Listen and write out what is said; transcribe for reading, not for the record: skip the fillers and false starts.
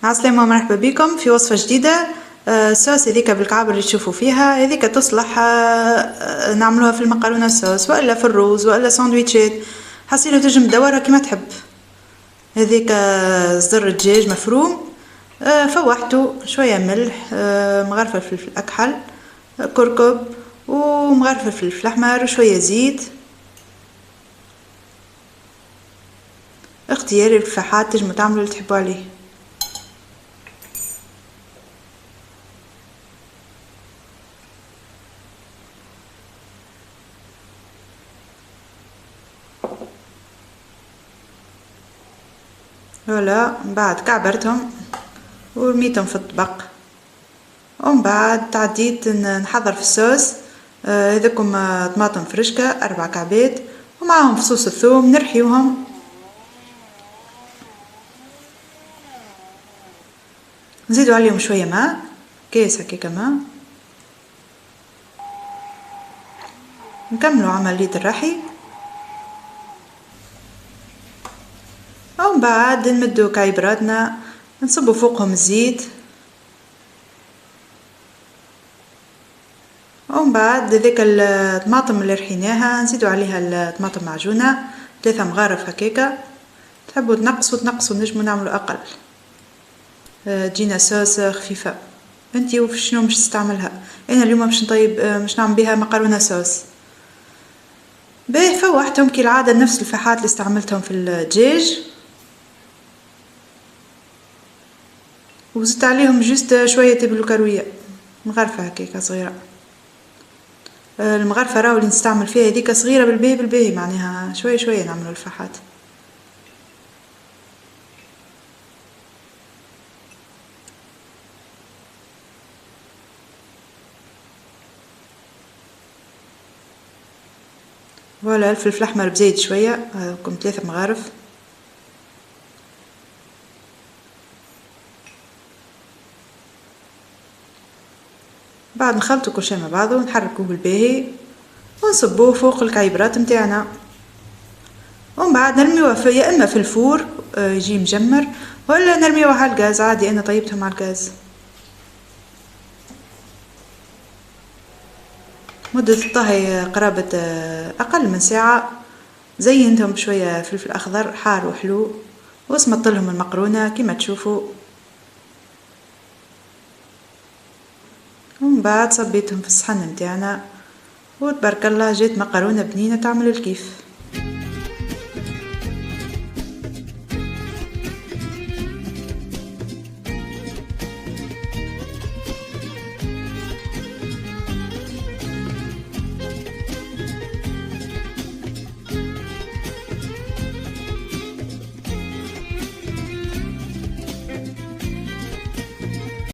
عسلامة ومرحبا بكم في وصفة جديدة. الصوص هذيك بالكعب اللي تشوفوا فيها هذيك تصلح نعملوها في المقارونة الصوص وإلا في الروز وإلا ساندويتشات، حسيلو تنجم تدورها كيما تحب. هذيك صدر دجاج مفروم، فوحته شوية ملح، مغرفة فلفل أكحل، كركم ومغرفة فلفل أحمر وشوية زيت. اختياري الفحات تنجموا تعملوا اللي تحبوا عليه. ولا بعد كعبرتهم ورميتهم في الطبق، ومن بعد تعديت نحضر في الصوص. هذاكم طماطم فرشكة 4 كعبات ومعاهم فصوص الثوم نرحيوهم، نزيدوا عليهم شوية ماء، كاس هكاكا ماء، نكملوا عملية الرحي. ومن بعد نمدوا كعيبراتنا نصبوا فوقهم الزيت، ومن بعد ذيك الطماطم اللي رحيناها نزيدوا عليها الطماطم معجونة 3 مغارف هكاكا. تحبوا تنقصوا نجموا نعملوا أقل، تجينا صوص خفيفة. انتي وفي شنو مش تستعملها؟ انا اليوم باش نطيب مش نعمل بها مقارونة صوص. باهي فوحتهم كالعادة نفس الفحات اللي استعملتهم في الدجاج، وزدت عليهم جست شوية تبل كروية، مغرفة هكاكا صغيرة. المغرفة راهو اللي نستعمل فيها هذيك صغيرة بالباهي معناها شوية نعملوا الفحات. فوالا الفلفل الاحمر بزيت شويه، كم 3 مغارف. بعد نخلطو كل شيء مع بعضه ونحركوه بالباهي ونصبوه فوق الكعيبرات نتاعنا، ومن بعد نرميوه يا اما في الفور يجي مجمر، ولا نرميوه على الغاز عادي. انا طيبتهم على الغاز. مدة الطهي قرابة أقل من ساعة. زينتهم بشوية فلفل أخضر حار وحلو، وسمطلهم المقرونة كما تشوفوا، ومن بعد صبيتهم في الصحن متاعنا، وتبارك الله جات مقرونة بنينة تعمل الكيف.